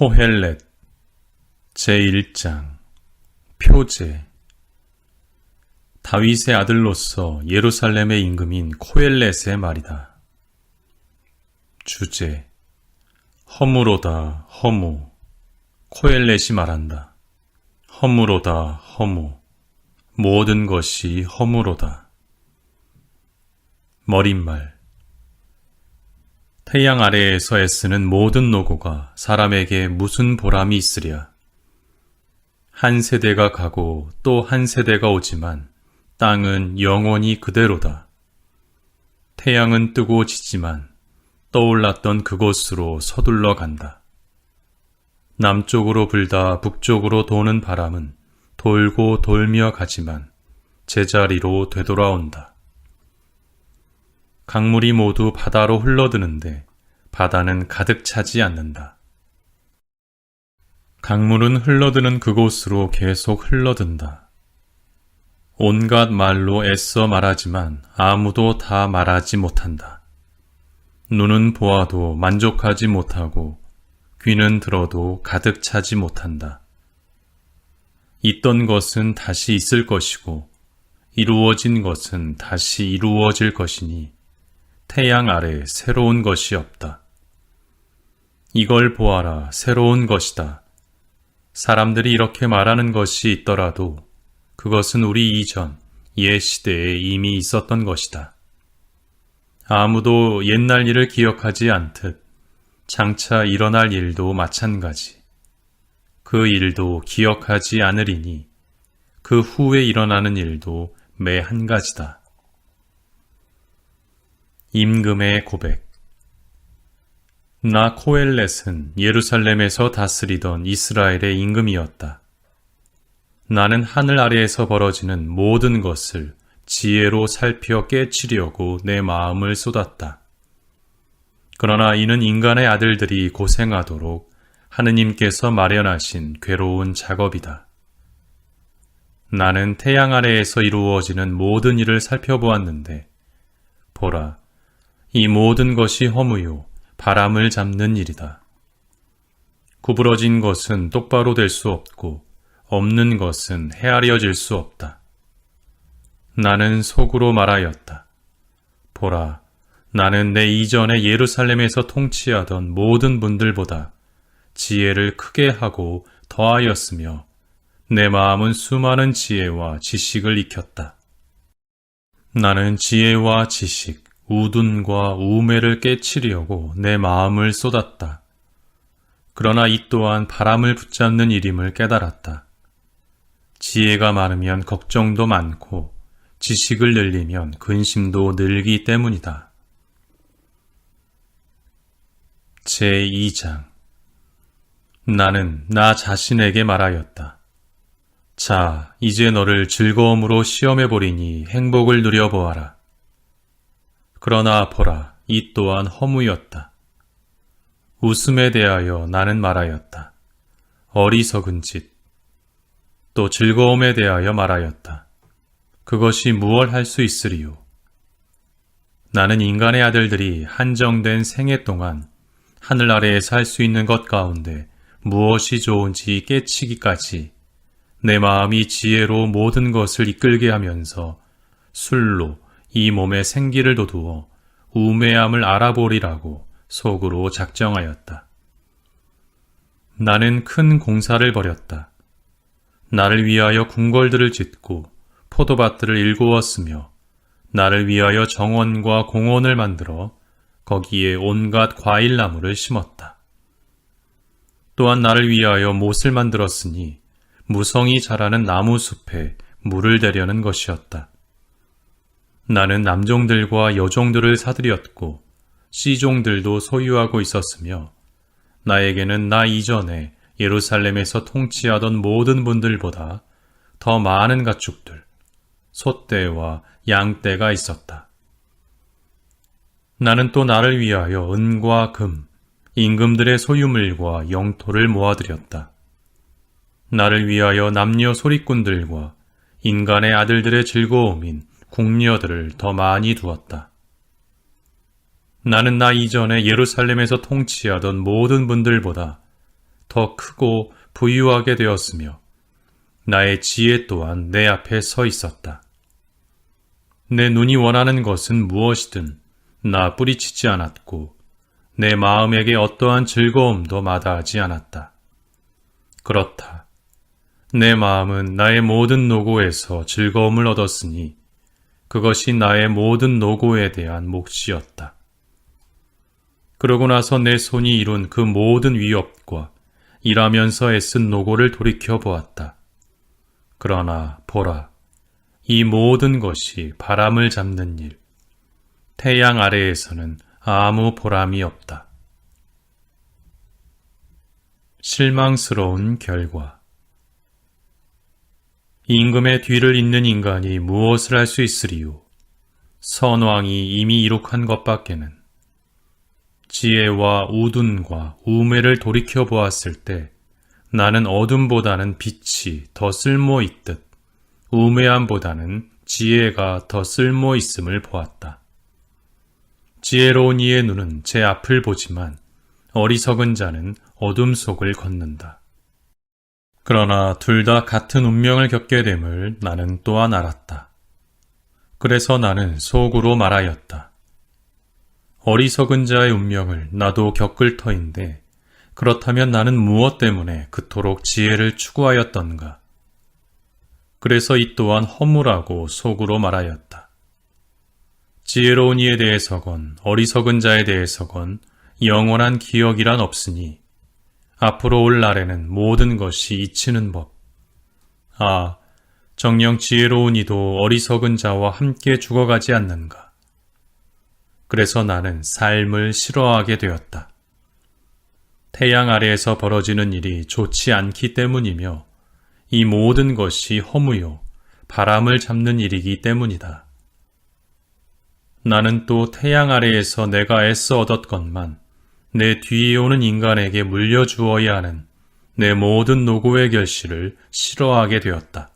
코헬렛 제1장 표제. 다윗의 아들로서 예루살렘의 임금인 코헬렛의 말이다. 주제. 허무로다 허무. 코헬렛이 말한다. 허무로다 허무. 모든 것이 허무로다. 머릿말. 태양 아래에서 애쓰는 모든 노고가 사람에게 무슨 보람이 있으랴. 한 세대가 가고 또 한 세대가 오지만 땅은 영원히 그대로다. 태양은 뜨고 지지만 떠올랐던 그곳으로 서둘러 간다. 남쪽으로 불다 북쪽으로 도는 바람은 돌고 돌며 가지만 제자리로 되돌아온다. 강물이 모두 바다로 흘러드는데 바다는 가득 차지 않는다. 강물은 흘러드는 그곳으로 계속 흘러든다. 온갖 말로 애써 말하지만 아무도 다 말하지 못한다. 눈은 보아도 만족하지 못하고 귀는 들어도 가득 차지 못한다. 있던 것은 다시 있을 것이고 이루어진 것은 다시 이루어질 것이니 태양 아래 새로운 것이 없다. 이걸 보아라, 새로운 것이다. 사람들이 이렇게 말하는 것이 있더라도 그것은 우리 이전 옛 시대에 이미 있었던 것이다. 아무도 옛날 일을 기억하지 않듯 장차 일어날 일도 마찬가지. 그 일도 기억하지 않으리니 그 후에 일어나는 일도 매 한 가지다. 임금의 고백. 나 코헬렛은 예루살렘에서 다스리던 이스라엘의 임금이었다. 나는 하늘 아래에서 벌어지는 모든 것을 지혜로 살펴 깨치려고 내 마음을 쏟았다. 그러나 이는 인간의 아들들이 고생하도록 하느님께서 마련하신 괴로운 작업이다. 나는 태양 아래에서 이루어지는 모든 일을 살펴보았는데 보라, 이 모든 것이 허무요 바람을 잡는 일이다. 구부러진 것은 똑바로 될 수 없고 없는 것은 헤아려질 수 없다. 나는 속으로 말하였다. 보라, 나는 내 이전에 예루살렘에서 통치하던 모든 분들보다 지혜를 크게 하고 더하였으며 내 마음은 수많은 지혜와 지식을 익혔다. 나는 지혜와 지식, 우둔과 우매를 깨치려고 내 마음을 쏟았다. 그러나 이 또한 바람을 붙잡는 일임을 깨달았다. 지혜가 많으면 걱정도 많고 지식을 늘리면 근심도 늘기 때문이다. 제2장. 나는 나 자신에게 말하였다. 자, 이제 너를 즐거움으로 시험해보리니 행복을 누려보아라. 그러나 보라, 이 또한 허무였다. 웃음에 대하여 나는 말하였다. 어리석은 짓. 또 즐거움에 대하여 말하였다. 그것이 무얼 할 수 있으리요. 나는 인간의 아들들이 한정된 생애 동안 하늘 아래에서 할 수 있는 것 가운데 무엇이 좋은지 깨치기까지 내 마음이 지혜로 모든 것을 이끌게 하면서 술로 이 몸에 생기를 돋우어 우매함을 알아보리라고 속으로 작정하였다. 나는 큰 공사를 벌였다. 나를 위하여 궁궐들을 짓고 포도밭들을 일구었으며 나를 위하여 정원과 공원을 만들어 거기에 온갖 과일나무를 심었다. 또한 나를 위하여 못을 만들었으니 무성이 자라는 나무숲에 물을 대려는 것이었다. 나는 남종들과 여종들을 사들였고 씨종들도 소유하고 있었으며 나에게는 나 이전에 예루살렘에서 통치하던 모든 분들보다 더 많은 가축들, 소떼와 양떼가 있었다. 나는 또 나를 위하여 은과 금, 임금들의 소유물과 영토를 모아들였다. 나를 위하여 남녀 소리꾼들과 인간의 아들들의 즐거움인 궁녀들을 더 많이 두었다. 나는 나 이전에 예루살렘에서 통치하던 모든 분들보다 더 크고 부유하게 되었으며 나의 지혜 또한 내 앞에 서 있었다. 내 눈이 원하는 것은 무엇이든 나 뿌리치지 않았고 내 마음에게 어떠한 즐거움도 마다하지 않았다. 그렇다. 내 마음은 나의 모든 노고에서 즐거움을 얻었으니 그것이 나의 모든 노고에 대한 몫이었다. 그러고 나서 내 손이 이룬 그 모든 위협과 일하면서 애쓴 노고를 돌이켜 보았다. 그러나 보라, 이 모든 것이 바람을 잡는 일, 태양 아래에서는 아무 보람이 없다. 실망스러운 결과. 임금의 뒤를 잇는 인간이 무엇을 할 수 있으리요? 선왕이 이미 이룩한 것밖에는. 지혜와 우둔과 우매를 돌이켜 보았을 때 나는 어둠보다는 빛이 더 쓸모 있듯 우매함보다는 지혜가 더 쓸모 있음을 보았다. 지혜로운 이의 눈은 제 앞을 보지만 어리석은 자는 어둠 속을 걷는다. 그러나 둘 다 같은 운명을 겪게 됨을 나는 또한 알았다. 그래서 나는 속으로 말하였다. 어리석은 자의 운명을 나도 겪을 터인데 그렇다면 나는 무엇 때문에 그토록 지혜를 추구하였던가? 그래서 이 또한 허무라고 속으로 말하였다. 지혜로운 이에 대해서건 어리석은 자에 대해서건 영원한 기억이란 없으니 앞으로 올 날에는 모든 것이 잊히는 법. 아, 정녕 지혜로운 이도 어리석은 자와 함께 죽어가지 않는가. 그래서 나는 삶을 싫어하게 되었다. 태양 아래에서 벌어지는 일이 좋지 않기 때문이며 이 모든 것이 허무요, 바람을 잡는 일이기 때문이다. 나는 또 태양 아래에서 내가 애써 얻었건만 내 뒤에 오는 인간에게 물려주어야 하는 내 모든 노고의 결실을 싫어하게 되었다.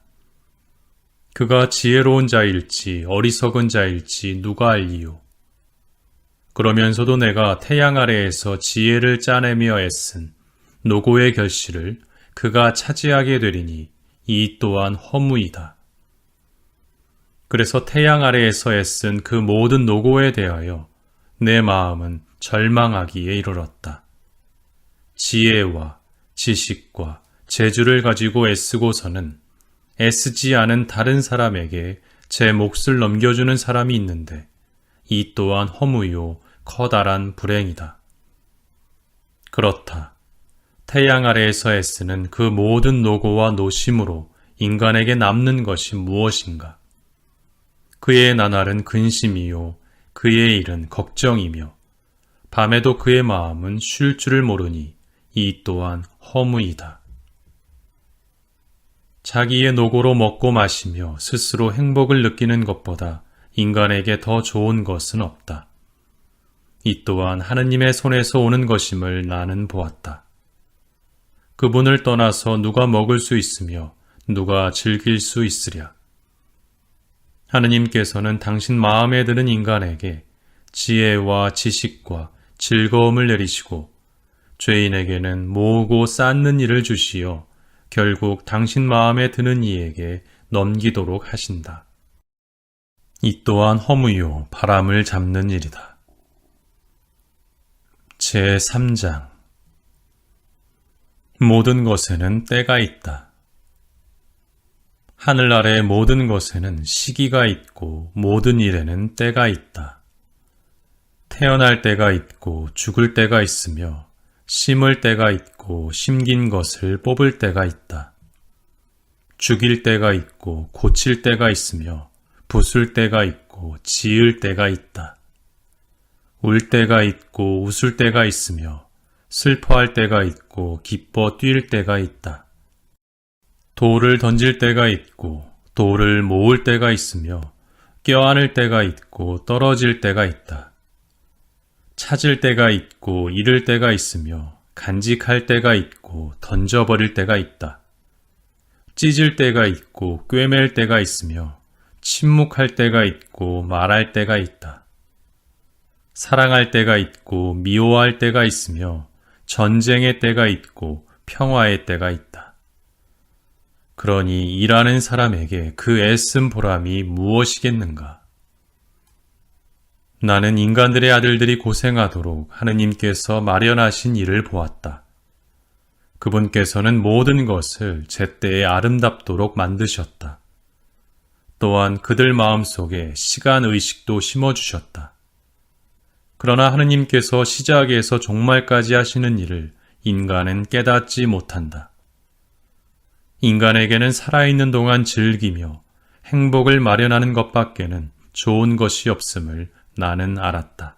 그가 지혜로운 자일지 어리석은 자일지 누가 알리요. 그러면서도 내가 태양 아래에서 지혜를 짜내며 애쓴 노고의 결실을 그가 차지하게 되리니 이 또한 허무이다. 그래서 태양 아래에서 애쓴 그 모든 노고에 대하여 내 마음은 절망하기에 이르렀다. 지혜와 지식과 재주를 가지고 애쓰고서는 애쓰지 않은 다른 사람에게 제 몫을 넘겨주는 사람이 있는데 이 또한 허무요 커다란 불행이다. 그렇다. 태양 아래에서 애쓰는 그 모든 노고와 노심으로 인간에게 남는 것이 무엇인가? 그의 나날은 근심이요, 그의 일은 걱정이며 밤에도 그의 마음은 쉴 줄을 모르니 이 또한 허무이다. 자기의 노고로 먹고 마시며 스스로 행복을 느끼는 것보다 인간에게 더 좋은 것은 없다. 이 또한 하느님의 손에서 오는 것임을 나는 보았다. 그분을 떠나서 누가 먹을 수 있으며 누가 즐길 수 있으랴. 하느님께서는 당신 마음에 드는 인간에게 지혜와 지식과 즐거움을 내리시고 죄인에게는 모으고 쌓는 일을 주시어 결국 당신 마음에 드는 이에게 넘기도록 하신다. 이 또한 허무요 바람을 잡는 일이다. 제3장. 모든 것에는 때가 있다. 하늘 아래 모든 것에는 시기가 있고 모든 일에는 때가 있다. 태어날 때가 있고 죽을 때가 있으며 심을 때가 있고 심긴 것을 뽑을 때가 있다. 죽일 때가 있고 고칠 때가 있으며 부술 때가 있고 지을 때가 있다. 울 때가 있고 웃을 때가 있으며 슬퍼할 때가 있고 기뻐 뛸 때가 있다. 돌을 던질 때가 있고 돌을 모을 때가 있으며 껴안을 때가 있고 떨어질 때가 있다. 찾을 때가 있고 잃을 때가 있으며 간직할 때가 있고 던져버릴 때가 있다. 찢을 때가 있고 꿰맬 때가 있으며 침묵할 때가 있고 말할 때가 있다. 사랑할 때가 있고 미워할 때가 있으며 전쟁의 때가 있고 평화의 때가 있다. 그러니 일하는 사람에게 그 애쓴 보람이 무엇이겠는가? 나는 인간들의 아들들이 고생하도록 하느님께서 마련하신 일을 보았다. 그분께서는 모든 것을 제때에 아름답도록 만드셨다. 또한 그들 마음속에 시간의식도 심어주셨다. 그러나 하느님께서 시작에서 종말까지 하시는 일을 인간은 깨닫지 못한다. 인간에게는 살아있는 동안 즐기며 행복을 마련하는 것밖에는 좋은 것이 없음을 나는 알았다.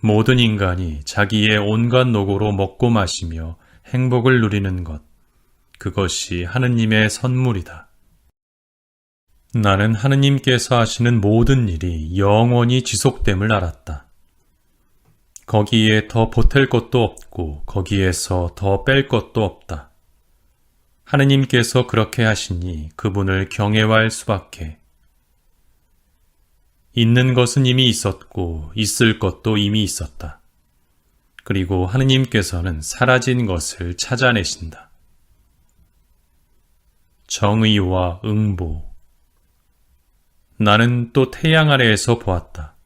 모든 인간이 자기의 온갖 노고로 먹고 마시며 행복을 누리는 것, 그것이 하느님의 선물이다. 나는 하느님께서 하시는 모든 일이 영원히 지속됨을 알았다. 거기에 더 보탤 것도 없고 거기에서 더 뺄 것도 없다. 하느님께서 그렇게 하시니 그분을 경외할 수밖에. 있는 것은 이미 있었고 있을 것도 이미 있었다. 그리고 하느님께서는 사라진 것을 찾아내신다. 정의와 응보. 나는 또 태양 아래에서 보았다.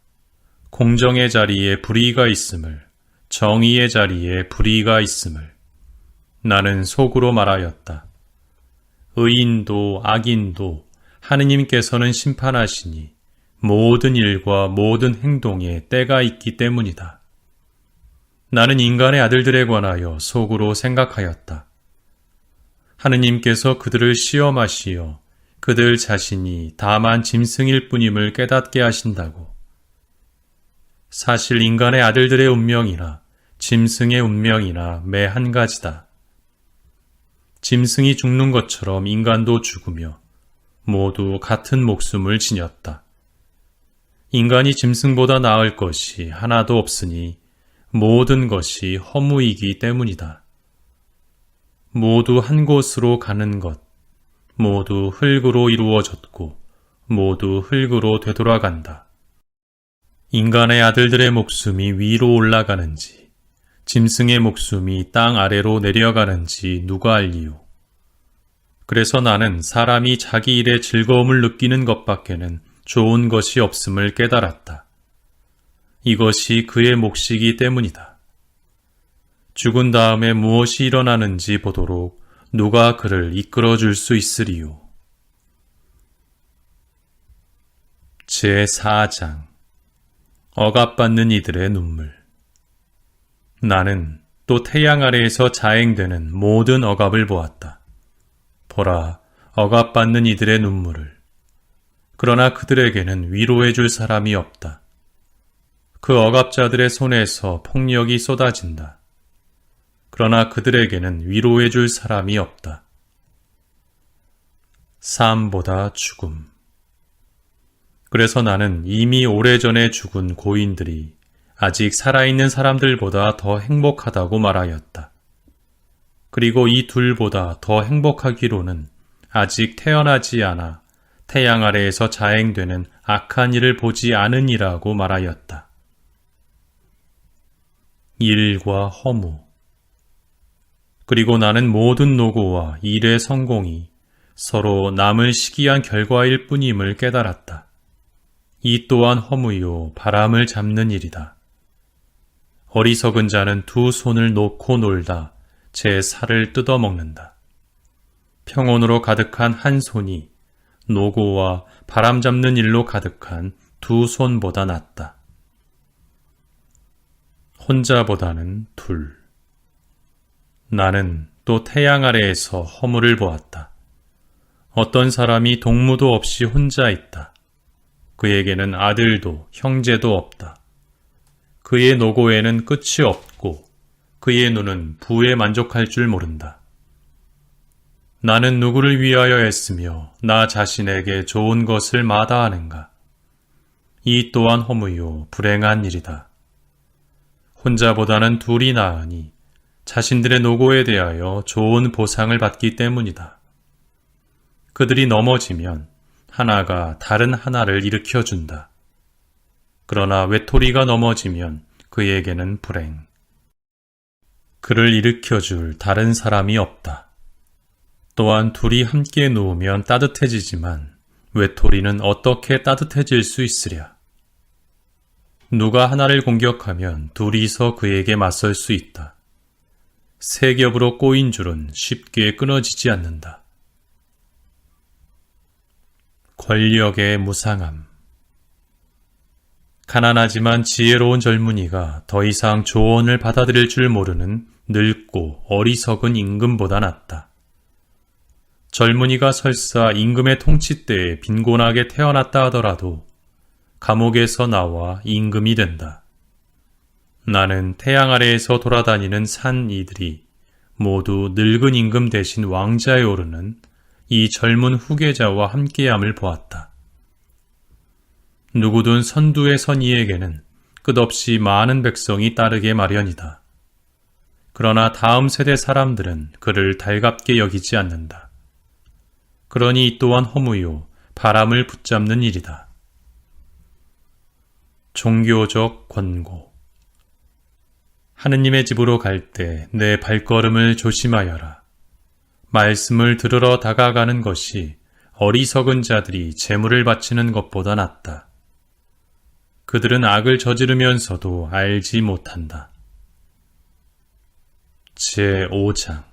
공정의 자리에 불의가 있음을, 정의의 자리에 불의가 있음을. 나는 속으로 말하였다. 의인도 악인도 하느님께서는 심판하시니 모든 일과 모든 행동에 때가 있기 때문이다. 나는 인간의 아들들에 관하여 속으로 생각하였다. 하느님께서 그들을 시험하시어 그들 자신이 다만 짐승일 뿐임을 깨닫게 하신다고. 사실 인간의 아들들의 운명이나 짐승의 운명이나 매 한 가지다. 짐승이 죽는 것처럼 인간도 죽으며 모두 같은 목숨을 지녔다. 인간이 짐승보다 나을 것이 하나도 없으니 모든 것이 허무이기 때문이다. 모두 한 곳으로 가는 것, 모두 흙으로 이루어졌고 모두 흙으로 되돌아간다. 인간의 아들들의 목숨이 위로 올라가는지 짐승의 목숨이 땅 아래로 내려가는지 누가 알리요. 그래서 나는 사람이 자기 일에 즐거움을 느끼는 것밖에는 좋은 것이 없음을 깨달았다. 이것이 그의 몫이기 때문이다. 죽은 다음에 무엇이 일어나는지 보도록 누가 그를 이끌어 줄 수 있으리요. 제4장 억압받는 이들의 눈물. 나는 또 태양 아래에서 자행되는 모든 억압을 보았다. 보라, 억압받는 이들의 눈물을. 그러나 그들에게는 위로해 줄 사람이 없다. 그 억압자들의 손에서 폭력이 쏟아진다. 그러나 그들에게는 위로해 줄 사람이 없다. 삶보다 죽음. 그래서 나는 이미 오래전에 죽은 고인들이 아직 살아있는 사람들보다 더 행복하다고 말하였다. 그리고 이 둘보다 더 행복하기로는 아직 태어나지 않아 태양 아래에서 자행되는 악한 일을 보지 않으니라고 말하였다. 일과 허무. 그리고 나는 모든 노고와 일의 성공이 서로 남을 시기한 결과일 뿐임을 깨달았다. 이 또한 허무요 바람을 잡는 일이다. 어리석은 자는 두 손을 놓고 놀다 제 살을 뜯어먹는다. 평온으로 가득한 한 손이 노고와 바람 잡는 일로 가득한 두 손보다 낫다. 혼자보다는 둘. 나는 또 태양 아래에서 허물을 보았다. 어떤 사람이 동무도 없이 혼자 있다. 그에게는 아들도 형제도 없다. 그의 노고에는 끝이 없고 그의 눈은 부에 만족할 줄 모른다. 나는 누구를 위하여 했으며 나 자신에게 좋은 것을 마다하는가? 이 또한 허무요 불행한 일이다. 혼자보다는 둘이 나으니 자신들의 노고에 대하여 좋은 보상을 받기 때문이다. 그들이 넘어지면 하나가 다른 하나를 일으켜준다. 그러나 외톨이가 넘어지면 그에게는 불행. 그를 일으켜줄 다른 사람이 없다. 또한 둘이 함께 누우면 따뜻해지지만 외톨이는 어떻게 따뜻해질 수 있으랴. 누가 하나를 공격하면 둘이서 그에게 맞설 수 있다. 세 겹으로 꼬인 줄은 쉽게 끊어지지 않는다. 권력의 무상함. 가난하지만 지혜로운 젊은이가 더 이상 조언을 받아들일 줄 모르는 늙고 어리석은 임금보다 낫다. 젊은이가 설사 임금의 통치 때에 빈곤하게 태어났다 하더라도 감옥에서 나와 임금이 된다. 나는 태양 아래에서 돌아다니는 산 이들이 모두 늙은 임금 대신 왕자에 오르는 이 젊은 후계자와 함께함을 보았다. 누구든 선두의 선이에게는 끝없이 많은 백성이 따르게 마련이다. 그러나 다음 세대 사람들은 그를 달갑게 여기지 않는다. 그러니 이 또한 허무요 바람을 붙잡는 일이다. 종교적 권고. 하느님의 집으로 갈 때 내 발걸음을 조심하여라. 말씀을 들으러 다가가는 것이 어리석은 자들이 재물을 바치는 것보다 낫다. 그들은 악을 저지르면서도 알지 못한다. 제5장.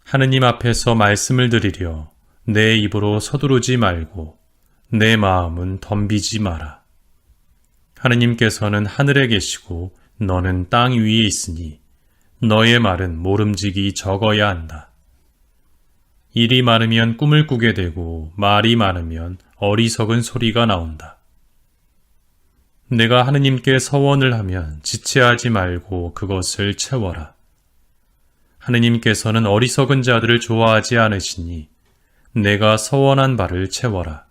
하느님 앞에서 말씀을 드리려 내 입으로 서두르지 말고 내 마음은 덤비지 마라. 하느님께서는 하늘에 계시고 너는 땅 위에 있으니 너의 말은 모름지기 적어야 한다. 일이 많으면 꿈을 꾸게 되고 말이 많으면 어리석은 소리가 나온다. 내가 하느님께 서원을 하면 지체하지 말고 그것을 채워라. 하느님께서는 어리석은 자들을 좋아하지 않으시니 내가 서원한 바를 채워라.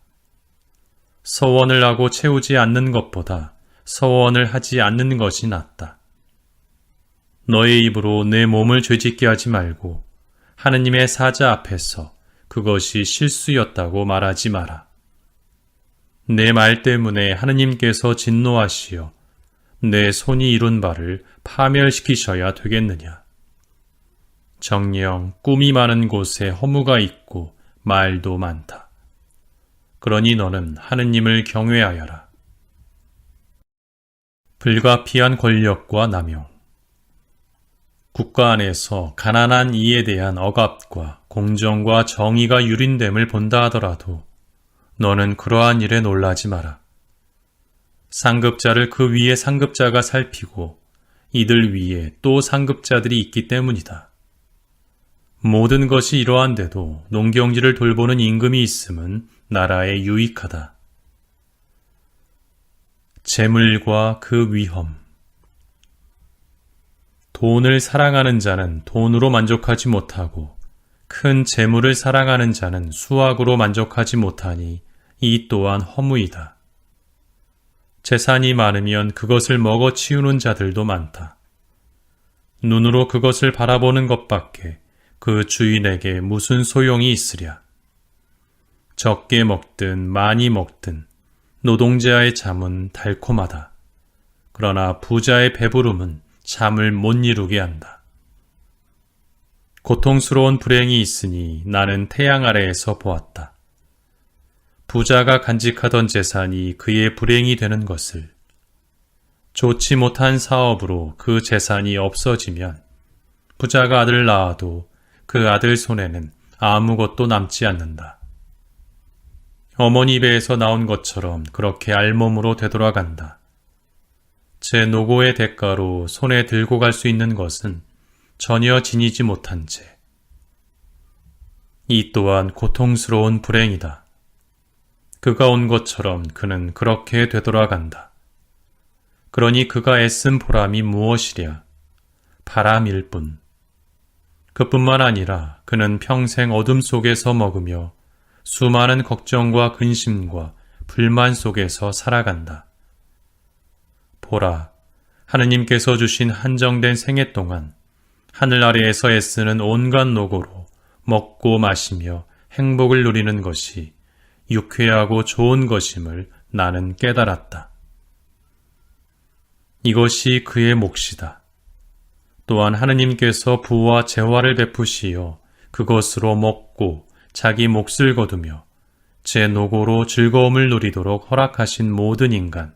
서원을 하고 채우지 않는 것보다 서원을 하지 않는 것이 낫다. 너의 입으로 내 몸을 죄짓게 하지 말고 하느님의 사자 앞에서 그것이 실수였다고 말하지 마라. 내 말 때문에 하느님께서 진노하시어 내 손이 이룬 바를 파멸시키셔야 되겠느냐. 정녕 꿈이 많은 곳에 허무가 있고 말도 많다. 그러니 너는 하느님을 경외하여라. 불가피한 권력과 남용. 국가 안에서 가난한 이에 대한 억압과 공정과 정의가 유린됨을 본다 하더라도 너는 그러한 일에 놀라지 마라. 상급자를 그 위에 상급자가 살피고 이들 위에 또 상급자들이 있기 때문이다. 모든 것이 이러한데도 농경지를 돌보는 임금이 있음은 나라에 유익하다. 재물과 그 위험. 돈을 사랑하는 자는 돈으로 만족하지 못하고 큰 재물을 사랑하는 자는 수확으로 만족하지 못하니 이 또한 허무이다. 재산이 많으면 그것을 먹어 치우는 자들도 많다. 눈으로 그것을 바라보는 것밖에 그 주인에게 무슨 소용이 있으랴. 적게 먹든 많이 먹든 노동자의 잠은 달콤하다. 그러나 부자의 배부름은 잠을 못 이루게 한다. 고통스러운 불행이 있으니 나는 태양 아래에서 보았다. 부자가 간직하던 재산이 그의 불행이 되는 것을. 좋지 못한 사업으로 그 재산이 없어지면 부자가 아들을 낳아도 그 아들 손에는 아무것도 남지 않는다. 어머니 배에서 나온 것처럼 그렇게 알몸으로 되돌아간다. 제 노고의 대가로 손에 들고 갈 수 있는 것은 전혀 지니지 못한 채. 이 또한 고통스러운 불행이다. 그가 온 것처럼 그는 그렇게 되돌아간다. 그러니 그가 애쓴 보람이 무엇이랴? 바람일 뿐. 그뿐만 아니라 그는 평생 어둠 속에서 먹으며 수많은 걱정과 근심과 불만 속에서 살아간다. 보라, 하느님께서 주신 한정된 생애 동안 하늘 아래에서 애쓰는 온갖 노고로 먹고 마시며 행복을 누리는 것이 유쾌하고 좋은 것임을 나는 깨달았다. 이것이 그의 몫이다. 또한 하느님께서 부와 재화를 베푸시어 그것으로 먹고 자기 몫을 거두며 제 노고로 즐거움을 누리도록 허락하신 모든 인간.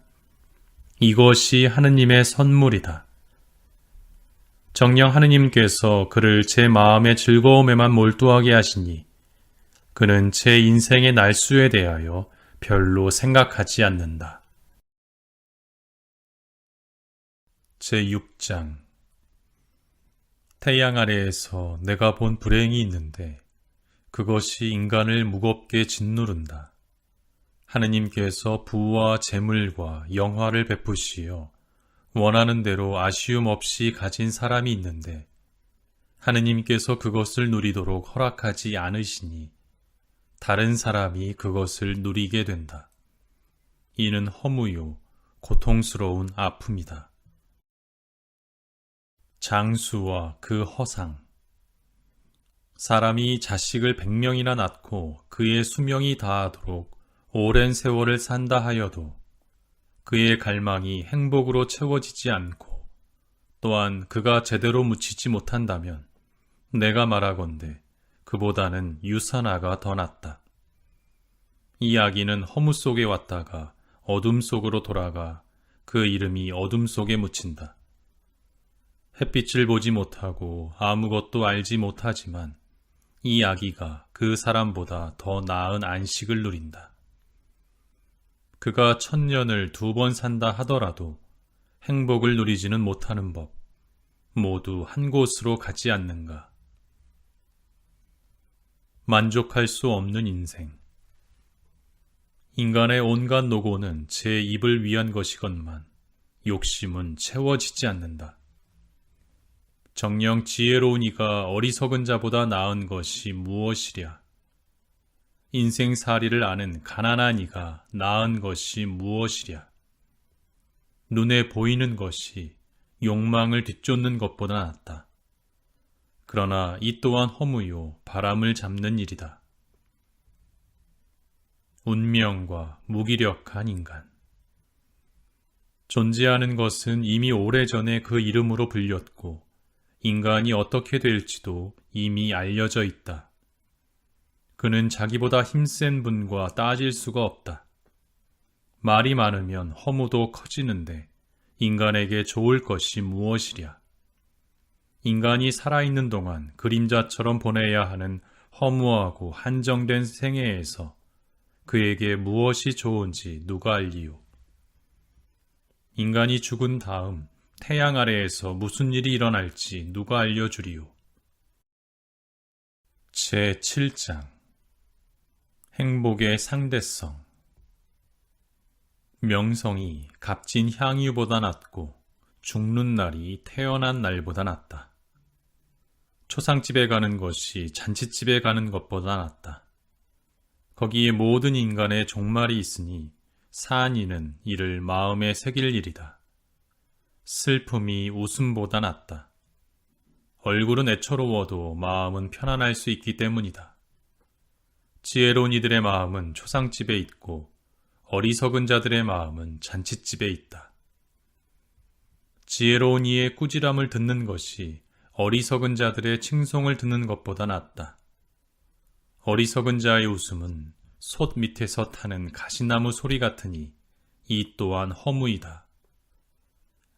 이것이 하느님의 선물이다. 정녕 하느님께서 그를 제 마음의 즐거움에만 몰두하게 하시니 그는 제 인생의 날수에 대하여 별로 생각하지 않는다. 제6장. 태양 아래에서 내가 본 불행이 있는데 그것이 인간을 무겁게 짓누른다. 하느님께서 부와 재물과 영화를 베푸시어 원하는 대로 아쉬움 없이 가진 사람이 있는데 하느님께서 그것을 누리도록 허락하지 않으시니 다른 사람이 그것을 누리게 된다. 이는 허무요 고통스러운 아픔이다. 장수와 그 허상. 사람이 자식을 100명이나 낳고 그의 수명이 다하도록 오랜 세월을 산다 하여도 그의 갈망이 행복으로 채워지지 않고 또한 그가 제대로 묻히지 못한다면 내가 말하건대 그보다는 유산아가 더 낫다. 이 아기는 허무 속에 왔다가 어둠 속으로 돌아가 그 이름이 어둠 속에 묻힌다. 햇빛을 보지 못하고 아무것도 알지 못하지만 이 아기가 그 사람보다 더 나은 안식을 누린다. 그가 1000년을 2번 산다 하더라도 행복을 누리지는 못하는 법, 모두 한 곳으로 가지 않는가. 만족할 수 없는 인생. 인간의 온갖 노고는 제 입을 위한 것이건만 욕심은 채워지지 않는다. 정녕 지혜로운 이가 어리석은 자보다 나은 것이 무엇이랴. 인생살이를 아는 가난한 이가 나은 것이 무엇이랴. 눈에 보이는 것이 욕망을 뒤쫓는 것보다 낫다. 그러나 이 또한 허무요 바람을 잡는 일이다. 운명과 무기력한 인간. 존재하는 것은 이미 오래전에 그 이름으로 불렸고 인간이 어떻게 될지도 이미 알려져 있다. 그는 자기보다 힘센 분과 따질 수가 없다. 말이 많으면 허무도 커지는데 인간에게 좋을 것이 무엇이랴. 인간이 살아있는 동안 그림자처럼 보내야 하는 허무하고 한정된 생애에서 그에게 무엇이 좋은지 누가 알리요. 인간이 죽은 다음 태양 아래에서 무슨 일이 일어날지 누가 알려주리요. 제7장. 행복의 상대성. 명성이 값진 향유보다 낫고 죽는 날이 태어난 날보다 낫다. 초상집에 가는 것이 잔치집에 가는 것보다 낫다. 거기에 모든 인간의 종말이 있으니 사한 이는 이를 마음에 새길 일이다. 슬픔이 웃음보다 낫다. 얼굴은 애처로워도 마음은 편안할 수 있기 때문이다. 지혜로운 이들의 마음은 초상집에 있고 어리석은 자들의 마음은 잔치집에 있다. 지혜로운 이의 꾸지람을 듣는 것이 어리석은 자들의 칭송을 듣는 것보다 낫다. 어리석은 자의 웃음은 솥 밑에서 타는 가시나무 소리 같으니 이 또한 허무이다.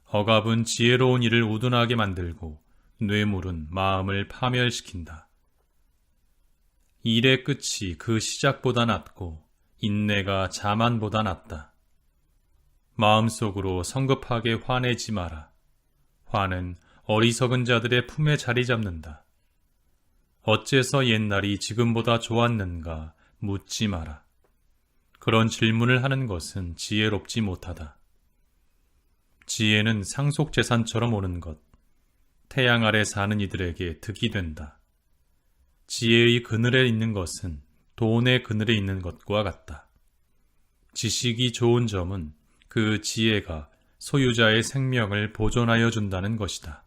억압은 지혜로운 이를 우둔하게 만들고 뇌물은 마음을 파멸시킨다. 일의 끝이 그 시작보다 낫고 인내가 자만보다 낫다. 마음속으로 성급하게 화내지 마라. 화는 어리석은 자들의 품에 자리 잡는다. 어째서 옛날이 지금보다 좋았는가 묻지 마라. 그런 질문을 하는 것은 지혜롭지 못하다. 지혜는 상속재산처럼 오는 것, 태양 아래 사는 이들에게 득이 된다. 지혜의 그늘에 있는 것은 돈의 그늘에 있는 것과 같다. 지식이 좋은 점은 그 지혜가 소유자의 생명을 보존하여 준다는 것이다.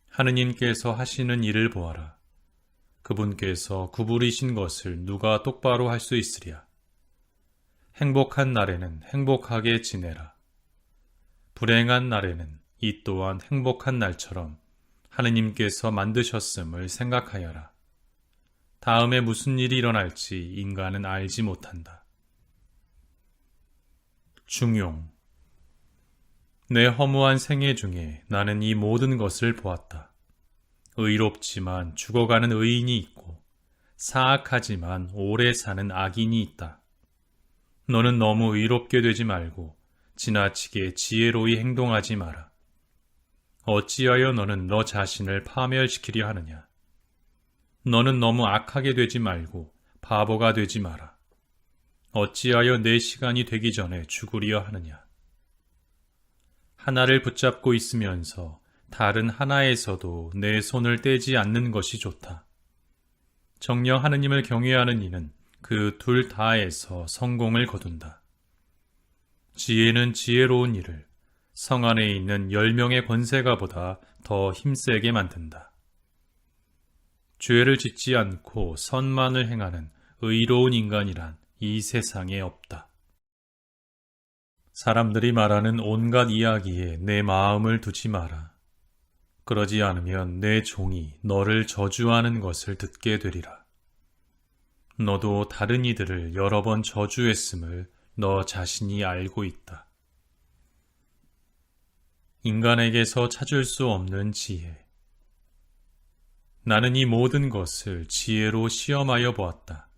하느님께서 하시는 일을 보아라. 그분께서 구부리신 것을 누가 똑바로 할 수 있으랴. 행복한 날에는 행복하게 지내라. 불행한 날에는 이 또한 행복한 날처럼 하느님께서 만드셨음을 생각하여라. 다음에 무슨 일이 일어날지 인간은 알지 못한다. 중용. 내 허무한 생애 중에 나는 이 모든 것을 보았다. 의롭지만 죽어가는 의인이 있고 사악하지만 오래 사는 악인이 있다. 너는 너무 의롭게 되지 말고 지나치게 지혜로이 행동하지 마라. 어찌하여 너는 너 자신을 파멸시키려 하느냐? 너는 너무 악하게 되지 말고 바보가 되지 마라. 어찌하여 내 시간이 되기 전에 죽으려 하느냐? 하나를 붙잡고 있으면서 다른 하나에서도 내 손을 떼지 않는 것이 좋다. 정녕 하느님을 경외하는 이는 그 둘 다에서 성공을 거둔다. 지혜는 지혜로운 이를 성 안에 있는 10명의 권세가보다 더 힘세게 만든다. 죄를 짓지 않고 선만을 행하는 의로운 인간이란 이 세상에 없다. 사람들이 말하는 온갖 이야기에 내 마음을 두지 마라. 그러지 않으면 내 종이 너를 저주하는 것을 듣게 되리라. 너도 다른 이들을 여러 번 저주했음을 너 자신이 알고 있다. 인간에게서 찾을 수 없는 지혜. 나는 이 모든 것을 지혜로 시험하여 보았다.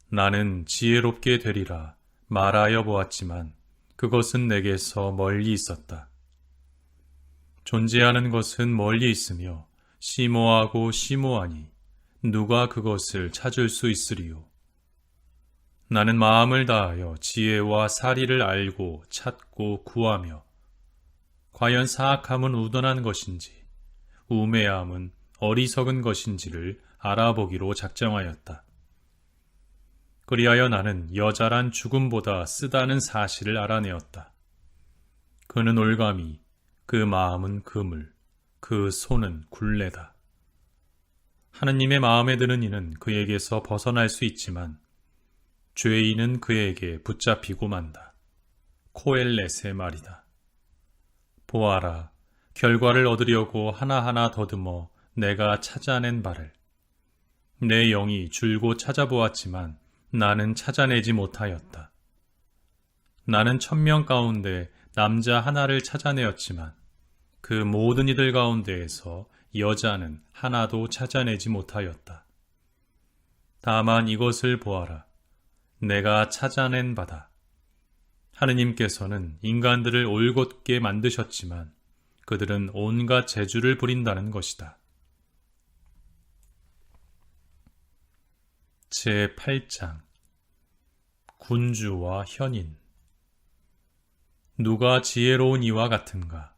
나는 지혜롭게 되리라 말하여 보았지만 그것은 내게서 멀리 있었다. 존재하는 것은 멀리 있으며 심오하고 심오하니 누가 그것을 찾을 수 있으리요. 나는 마음을 다하여 지혜와 사리를 알고 찾고 구하며 과연 사악함은 우둔한 것인지 우매함은 어리석은 것인지를 알아보기로 작정하였다. 그리하여 나는 여자란 죽음보다 쓰다는 사실을 알아내었다. 그는 올가미, 그 마음은 그물, 그 손은 굴레다. 하느님의 마음에 드는 이는 그에게서 벗어날 수 있지만 죄인은 그에게 붙잡히고 만다. 코엘렛의 말이다. 보아라, 결과를 얻으려고 하나하나 더듬어 내가 찾아낸 바를. 내 영이 줄곧 찾아보았지만 나는 찾아내지 못하였다. 나는 1000명 가운데 남자 하나를 찾아내었지만 그 모든 이들 가운데에서 여자는 하나도 찾아내지 못하였다. 다만 이것을 보아라. 내가 찾아낸 바다. 하느님께서는 인간들을 올곧게 만드셨지만 그들은 온갖 재주를 부린다는 것이다. 제8장 군주와 현인. 누가 지혜로운 이와 같은가?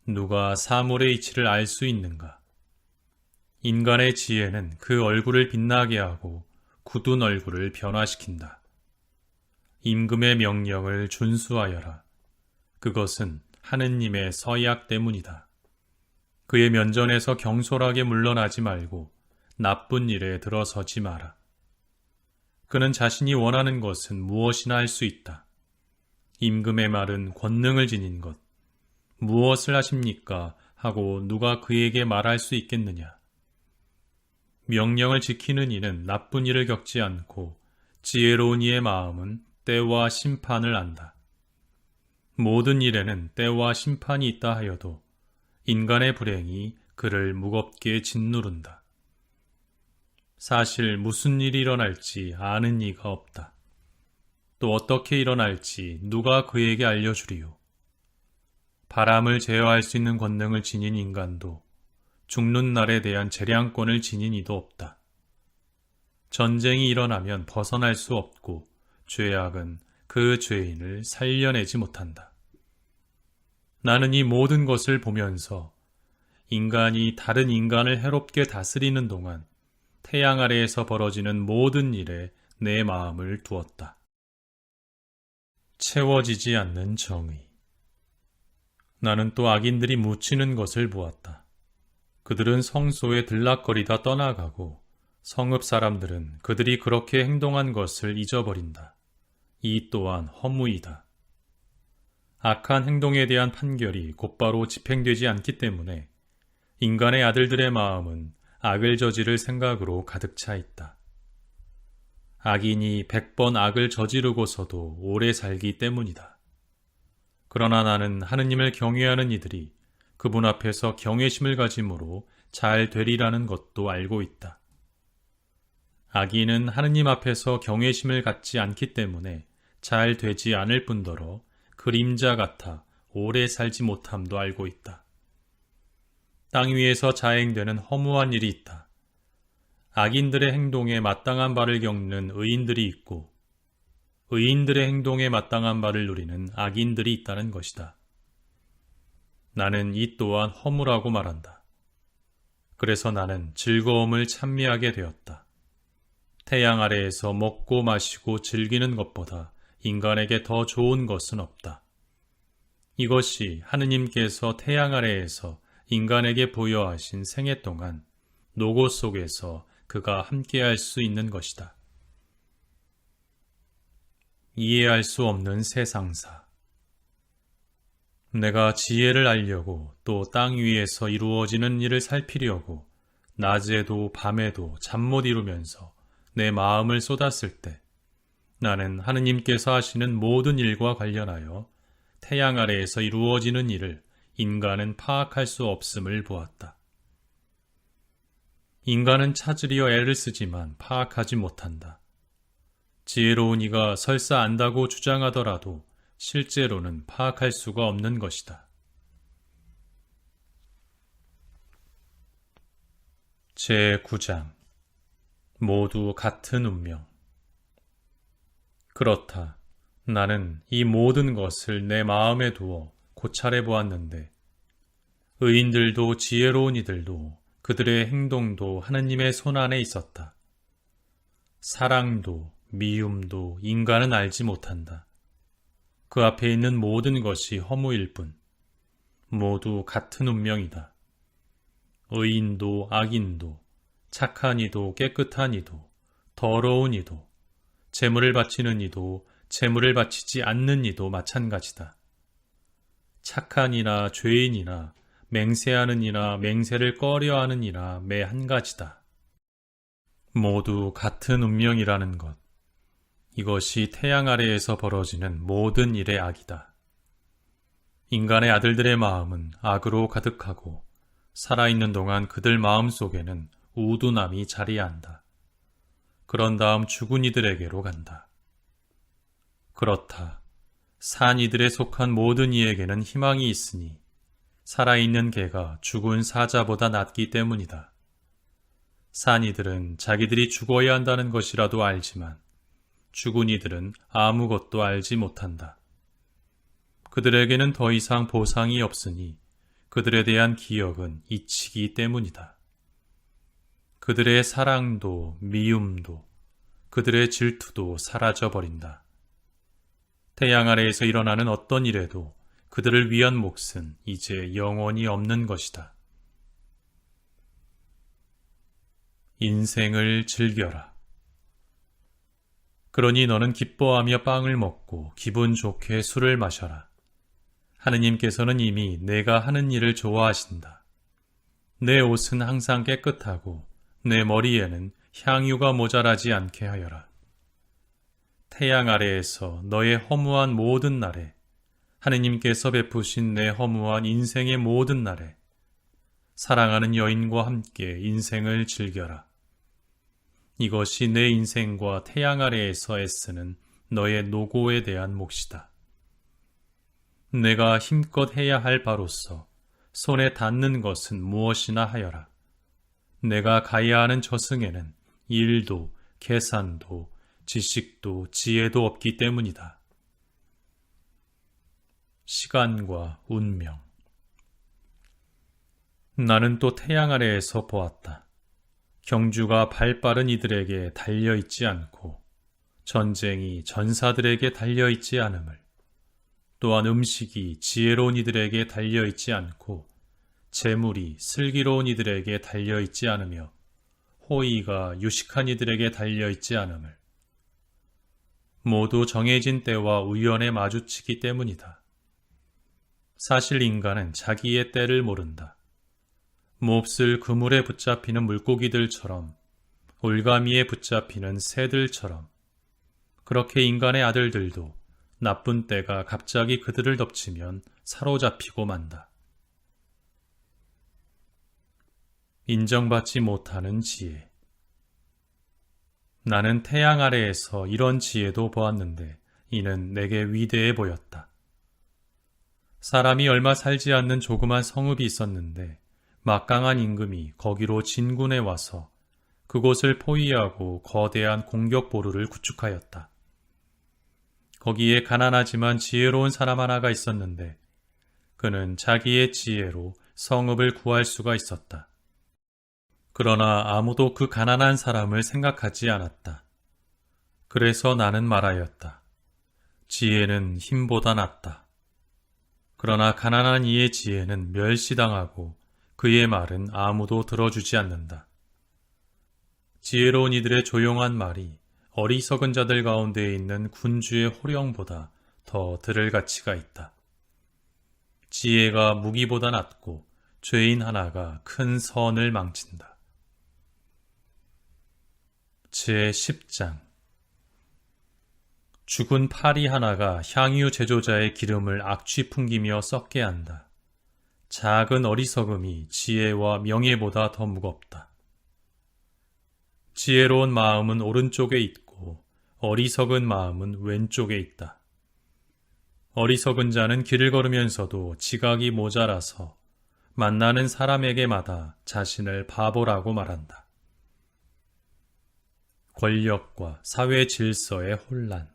누가 사물의 이치를 알 수 있는가? 인간의 지혜는 그 얼굴을 빛나게 하고 굳은 얼굴을 변화시킨다. 임금의 명령을 준수하여라. 그것은 하느님의 서약 때문이다. 그의 면전에서 경솔하게 물러나지 말고 나쁜 일에 들어서지 마라. 그는 자신이 원하는 것은 무엇이나 할 수 있다. 임금의 말은 권능을 지닌 것. 무엇을 하십니까? 하고 누가 그에게 말할 수 있겠느냐? 명령을 지키는 이는 나쁜 일을 겪지 않고 지혜로운 이의 마음은 때와 심판을 안다. 모든 일에는 때와 심판이 있다 하여도 인간의 불행이 그를 무겁게 짓누른다. 사실 무슨 일이 일어날지 아는 이가 없다. 또 어떻게 일어날지 누가 그에게 알려주리요. 바람을 제어할 수 있는 권능을 지닌 인간도 죽는 날에 대한 재량권을 지닌 이도 없다. 전쟁이 일어나면 벗어날 수 없고 죄악은 그 죄인을 살려내지 못한다. 나는 이 모든 것을 보면서 인간이 다른 인간을 해롭게 다스리는 동안 태양 아래에서 벌어지는 모든 일에 내 마음을 두었다. 채워지지 않는 정의. 나는 또 악인들이 묻히는 것을 보았다. 그들은 성소에 들락거리다 떠나가고 성읍 사람들은 그들이 그렇게 행동한 것을 잊어버린다. 이 또한 허무이다. 악한 행동에 대한 판결이 곧바로 집행되지 않기 때문에 인간의 아들들의 마음은 악을 저지를 생각으로 가득 차 있다. 악인이 100번 악을 저지르고서도 오래 살기 때문이다. 그러나 나는 하느님을 경외하는 이들이 그분 앞에서 경외심을 가짐으로 잘 되리라는 것도 알고 있다. 악인은 하느님 앞에서 경외심을 갖지 않기 때문에 잘 되지 않을 뿐더러 그림자 같아 오래 살지 못함도 알고 있다. 땅 위에서 자행되는 허무한 일이 있다. 악인들의 행동에 마땅한 바를 겪는 의인들이 있고 의인들의 행동에 마땅한 바를 누리는 악인들이 있다는 것이다. 나는 이 또한 허무라고 말한다. 그래서 나는 즐거움을 찬미하게 되었다. 태양 아래에서 먹고 마시고 즐기는 것보다 인간에게 더 좋은 것은 없다. 이것이 하느님께서 태양 아래에서 인간에게 부여하신 생애 동안 노고 속에서 그가 함께할 수 있는 것이다. 이해할 수 없는 세상사. 내가 지혜를 알려고 또 땅 위에서 이루어지는 일을 살피려고 낮에도 밤에도 잠 못 이루면서 내 마음을 쏟았을 때 나는 하느님께서 하시는 모든 일과 관련하여 태양 아래에서 이루어지는 일을 인간은 파악할 수 없음을 보았다. 인간은 찾으려 애를 쓰지만 파악하지 못한다. 지혜로운 이가 설사 안다고 주장하더라도 실제로는 파악할 수가 없는 것이다. 제9장 모두 같은 운명. 그렇다. 나는 이 모든 것을 내 마음에 두어 고찰해 보았는데 의인들도 지혜로운 이들도 그들의 행동도 하느님의 손안에 있었다. 사랑도 미움도 인간은 알지 못한다. 그 앞에 있는 모든 것이 허무일 뿐 모두 같은 운명이다. 의인도 악인도 착한 이도 깨끗한 이도 더러운 이도 재물을 바치는 이도 재물을 바치지 않는 이도 마찬가지다. 착한 이나 죄인이나 맹세하는 이나 맹세를 꺼려하는 이나 매 한 가지다. 모두 같은 운명이라는 것. 이것이 태양 아래에서 벌어지는 모든 일의 악이다. 인간의 아들들의 마음은 악으로 가득하고 살아있는 동안 그들 마음 속에는 우둔함이 자리한다. 그런 다음 죽은 이들에게로 간다. 그렇다. 산 이들에 속한 모든 이에게는 희망이 있으니 살아있는 개가 죽은 사자보다 낫기 때문이다. 산 이들은 자기들이 죽어야 한다는 것이라도 알지만 죽은 이들은 아무것도 알지 못한다. 그들에게는 더 이상 보상이 없으니 그들에 대한 기억은 잊히기 때문이다. 그들의 사랑도 미움도 그들의 질투도 사라져버린다. 태양 아래에서 일어나는 어떤 일에도 그들을 위한 몫은 이제 영원히 없는 것이다. 인생을 즐겨라. 그러니 너는 기뻐하며 빵을 먹고 기분 좋게 술을 마셔라. 하느님께서는 이미 내가 하는 일을 좋아하신다. 내 옷은 항상 깨끗하고 내 머리에는 향유가 모자라지 않게 하여라. 태양 아래에서 너의 허무한 모든 날에 하느님께서 베푸신 내 허무한 인생의 모든 날에 사랑하는 여인과 함께 인생을 즐겨라. 이것이 내 인생과 태양 아래에서 애쓰는 너의 노고에 대한 몫이다. 내가 힘껏 해야 할 바로서 손에 닿는 것은 무엇이나 하여라. 내가 가야 하는 저승에는 일도 계산도 지식도 지혜도 없기 때문이다. 시간과 운명. 나는 또 태양 아래에서 보았다. 경주가 발빠른 이들에게 달려있지 않고 전쟁이 전사들에게 달려있지 않음을, 또한 음식이 지혜로운 이들에게 달려있지 않고 재물이 슬기로운 이들에게 달려있지 않으며 호의가 유식한 이들에게 달려있지 않음을, 모두 정해진 때와 우연에 마주치기 때문이다. 사실 인간은 자기의 때를 모른다. 몹쓸 그물에 붙잡히는 물고기들처럼, 올가미에 붙잡히는 새들처럼, 그렇게 인간의 아들들도 나쁜 때가 갑자기 그들을 덮치면 사로잡히고 만다. 인정받지 못하는 지혜. 나는 태양 아래에서 이런 지혜도 보았는데 이는 내게 위대해 보였다. 사람이 얼마 살지 않는 조그만 성읍이 있었는데 막강한 임금이 거기로 진군해 와서 그곳을 포위하고 거대한 공격보루를 구축하였다. 거기에 가난하지만 지혜로운 사람 하나가 있었는데 그는 자기의 지혜로 성읍을 구할 수가 있었다. 그러나 아무도 그 가난한 사람을 생각하지 않았다. 그래서 나는 말하였다. 지혜는 힘보다 낫다. 그러나 가난한 이의 지혜는 멸시당하고 그의 말은 아무도 들어주지 않는다. 지혜로운 이들의 조용한 말이 어리석은 자들 가운데 있는 군주의 호령보다 더 들을 가치가 있다. 지혜가 무기보다 낫고 죄인 하나가 큰 선을 망친다. 제10장. 죽은 파리 하나가 향유 제조자의 기름을 악취 풍기며 썩게 한다. 작은 어리석음이 지혜와 명예보다 더 무겁다. 지혜로운 마음은 오른쪽에 있고 어리석은 마음은 왼쪽에 있다. 어리석은 자는 길을 걸으면서도 지각이 모자라서 만나는 사람에게마다 자신을 바보라고 말한다. 권력과 사회 질서의 혼란.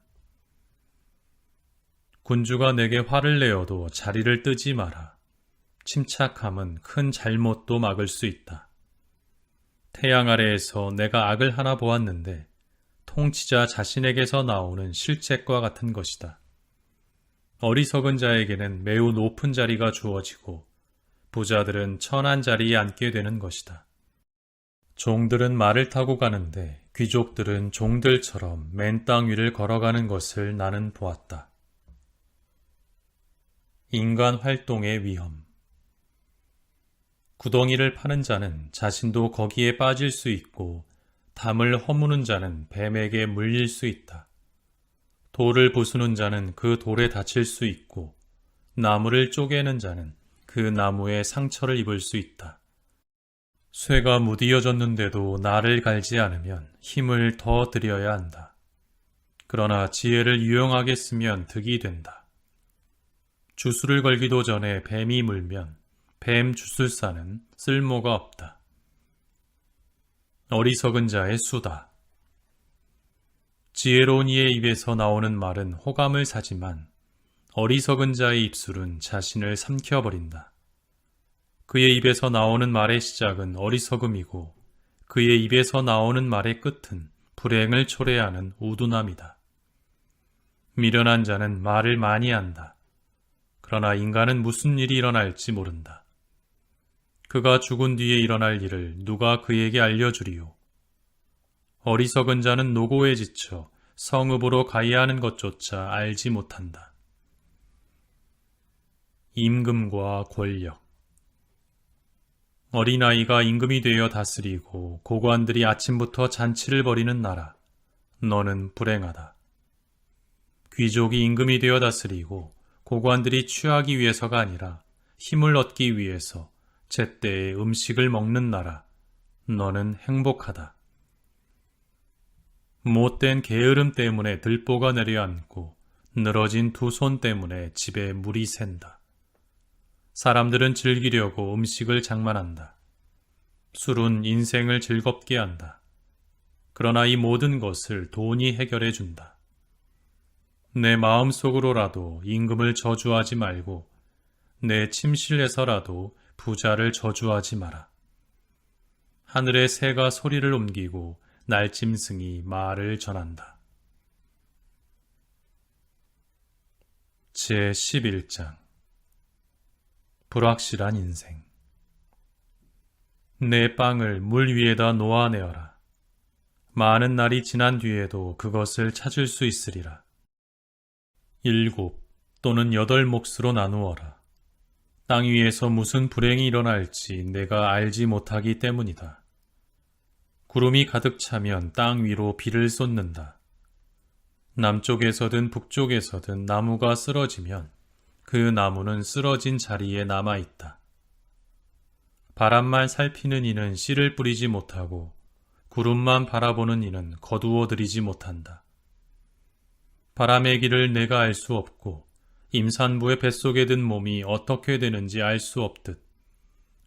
군주가 내게 화를 내어도 자리를 뜨지 마라. 침착함은 큰 잘못도 막을 수 있다. 태양 아래에서 내가 악을 하나 보았는데 통치자 자신에게서 나오는 실책과 같은 것이다. 어리석은 자에게는 매우 높은 자리가 주어지고 부자들은 천한 자리에 앉게 되는 것이다. 종들은 말을 타고 가는데 귀족들은 종들처럼 맨 땅 위를 걸어가는 것을 나는 보았다. 인간 활동의 위험. 구덩이를 파는 자는 자신도 거기에 빠질 수 있고 담을 허무는 자는 뱀에게 물릴 수 있다. 돌을 부수는 자는 그 돌에 다칠 수 있고 나무를 쪼개는 자는 그 나무에 상처를 입을 수 있다. 쇠가 무디어졌는데도 나를 갈지 않으면 힘을 더 들여야 한다. 그러나 지혜를 유용하게 쓰면 득이 된다. 주술을 걸기도 전에 뱀이 물면 뱀 주술사는 쓸모가 없다. 어리석은 자의 수다. 지혜로운 이의 입에서 나오는 말은 호감을 사지만 어리석은 자의 입술은 자신을 삼켜버린다. 그의 입에서 나오는 말의 시작은 어리석음이고 그의 입에서 나오는 말의 끝은 불행을 초래하는 우둔함이다. 미련한 자는 말을 많이 한다. 그러나 인간은 무슨 일이 일어날지 모른다. 그가 죽은 뒤에 일어날 일을 누가 그에게 알려주리요. 어리석은 자는 노고에 지쳐 성읍으로 가야 하는 것조차 알지 못한다. 임금과 권력. 어린아이가 임금이 되어 다스리고 고관들이 아침부터 잔치를 벌이는 나라. 너는 불행하다. 귀족이 임금이 되어 다스리고 고관들이 취하기 위해서가 아니라 힘을 얻기 위해서 제때에 음식을 먹는 나라. 너는 행복하다. 못된 게으름 때문에 들보가 내려앉고 늘어진 두 손 때문에 집에 물이 샌다. 사람들은 즐기려고 음식을 장만한다. 술은 인생을 즐겁게 한다. 그러나 이 모든 것을 돈이 해결해 준다. 내 마음속으로라도 임금을 저주하지 말고 내 침실에서라도 부자를 저주하지 마라. 하늘의 새가 소리를 옮기고 날짐승이 말을 전한다. 제11장. 불확실한 인생. 내 빵을 물 위에다 놓아내어라. 많은 날이 지난 뒤에도 그것을 찾을 수 있으리라. 7 또는 8 몫으로 나누어라. 땅 위에서 무슨 불행이 일어날지 내가 알지 못하기 때문이다. 구름이 가득 차면 땅 위로 비를 쏟는다. 남쪽에서든 북쪽에서든 나무가 쓰러지면 그 나무는 쓰러진 자리에 남아있다. 바람만 살피는 이는 씨를 뿌리지 못하고 구름만 바라보는 이는 거두어들이지 못한다. 바람의 길을 내가 알 수 없고 임산부의 뱃속에 든 몸이 어떻게 되는지 알 수 없듯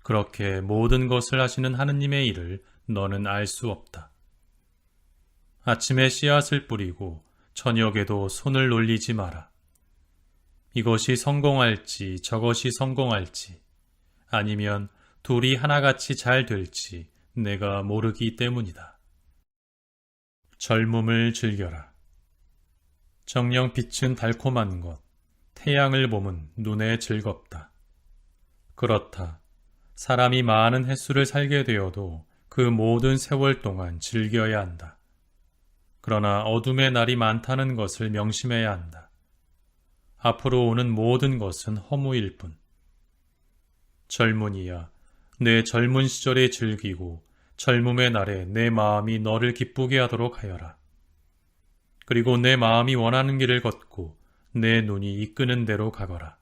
그렇게 모든 것을 하시는 하느님의 일을 너는 알 수 없다. 아침에 씨앗을 뿌리고 저녁에도 손을 놀리지 마라. 이것이 성공할지 저것이 성공할지 아니면 둘이 하나같이 잘 될지 내가 모르기 때문이다. 젊음을 즐겨라. 정령 빛은 달콤한 것, 태양을 봄은 눈에 즐겁다. 그렇다. 사람이 많은 횟수를 살게 되어도 그 모든 세월 동안 즐겨야 한다. 그러나 어둠의 날이 많다는 것을 명심해야 한다. 앞으로 오는 모든 것은 허무일 뿐. 젊은이야, 내 젊은 시절에 즐기고 젊음의 날에 내 마음이 너를 기쁘게 하도록 하여라. 그리고 내 마음이 원하는 길을 걷고 내 눈이 이끄는 대로 가거라.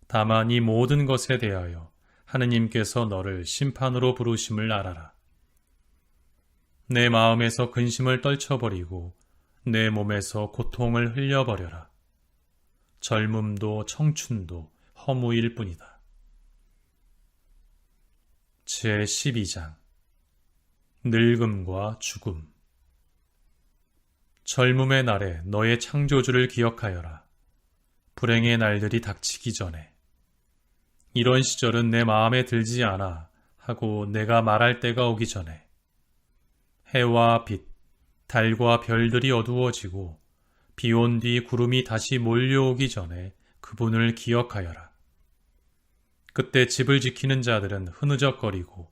다만 이 모든 것에 대하여 하느님께서 너를 심판으로 부르심을 알아라. 내 마음에서 근심을 떨쳐버리고 내 몸에서 고통을 흘려버려라. 젊음도 청춘도 허무일 뿐이다. 제12장 늙음과 죽음. 젊음의 날에 너의 창조주를 기억하여라. 불행의 날들이 닥치기 전에. 이런 시절은 내 마음에 들지 않아 하고 내가 말할 때가 오기 전에. 해와 빛, 달과 별들이 어두워지고 비온 뒤 구름이 다시 몰려오기 전에 그분을 기억하여라. 그때 집을 지키는 자들은 흐느적거리고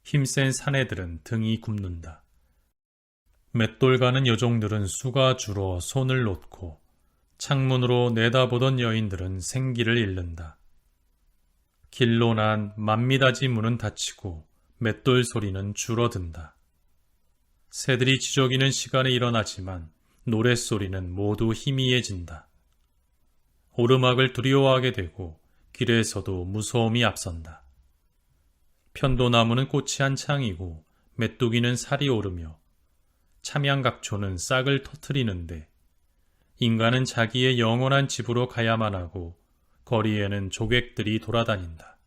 힘센 사내들은 등이 굽는다. 맷돌 가는 여종들은 수가 줄어 손을 놓고 창문으로 내다보던 여인들은 생기를 잃는다. 길로 난 만미다지 문은 닫히고 맷돌 소리는 줄어든다. 새들이 지저귀는 시간에 일어나지만 노랫소리는 모두 희미해진다. 오르막을 두려워하게 되고 길에서도 무서움이 앞선다. 편도나무는 꽃이 한창이고 메뚜기는 살이 오르며 참양각초는 싹을 터뜨리는데 인간은 자기의 영원한 집으로 가야만 하고 거리에는 조객들이 돌아다닌다.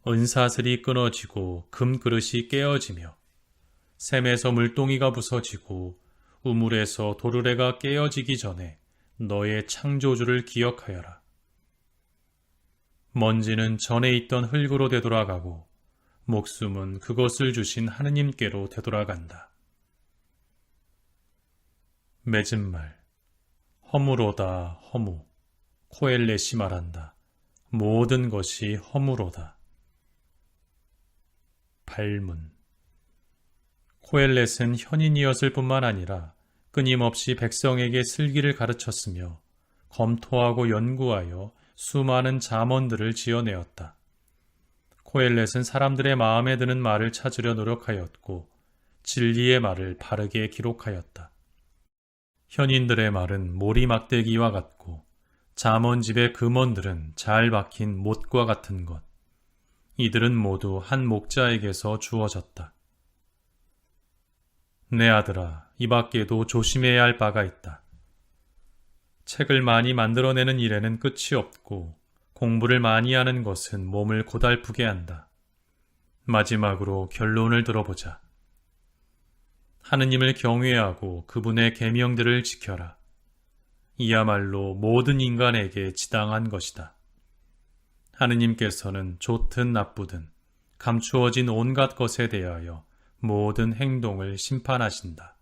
은사슬이 끊어지고 금그릇이 깨어지며 샘에서 물동이가 부서지고 우물에서 도르래가 깨어지기 전에 너의 창조주를 기억하여라. 먼지는 전에 있던 흙으로 되돌아가고 목숨은 그것을 주신 하느님께로 되돌아간다. 맺은 말 허무로다 허무. 코엘렛이 말한다. 모든 것이 허무로다. 발문. 코엘렛은 현인이었을 뿐만 아니라 끊임없이 백성에게 슬기를 가르쳤으며 검토하고 연구하여 수많은 잠언들을 지어내었다. 코엘렛은 사람들의 마음에 드는 말을 찾으려 노력하였고 진리의 말을 바르게 기록하였다. 현인들의 말은 모리막대기와 같고 잠언집의 금언들은 잘 박힌 못과 같은 것. 이들은 모두 한 목자에게서 주어졌다. 내 아들아, 이 밖에도 조심해야 할 바가 있다. 책을 많이 만들어내는 일에는 끝이 없고 공부를 많이 하는 것은 몸을 고달프게 한다. 마지막으로 결론을 들어보자. 하느님을 경외하고 그분의 계명들을 지켜라. 이야말로 모든 인간에게 지당한 것이다. 하느님께서는 좋든 나쁘든 감추어진 온갖 것에 대하여 모든 행동을 심판하신다.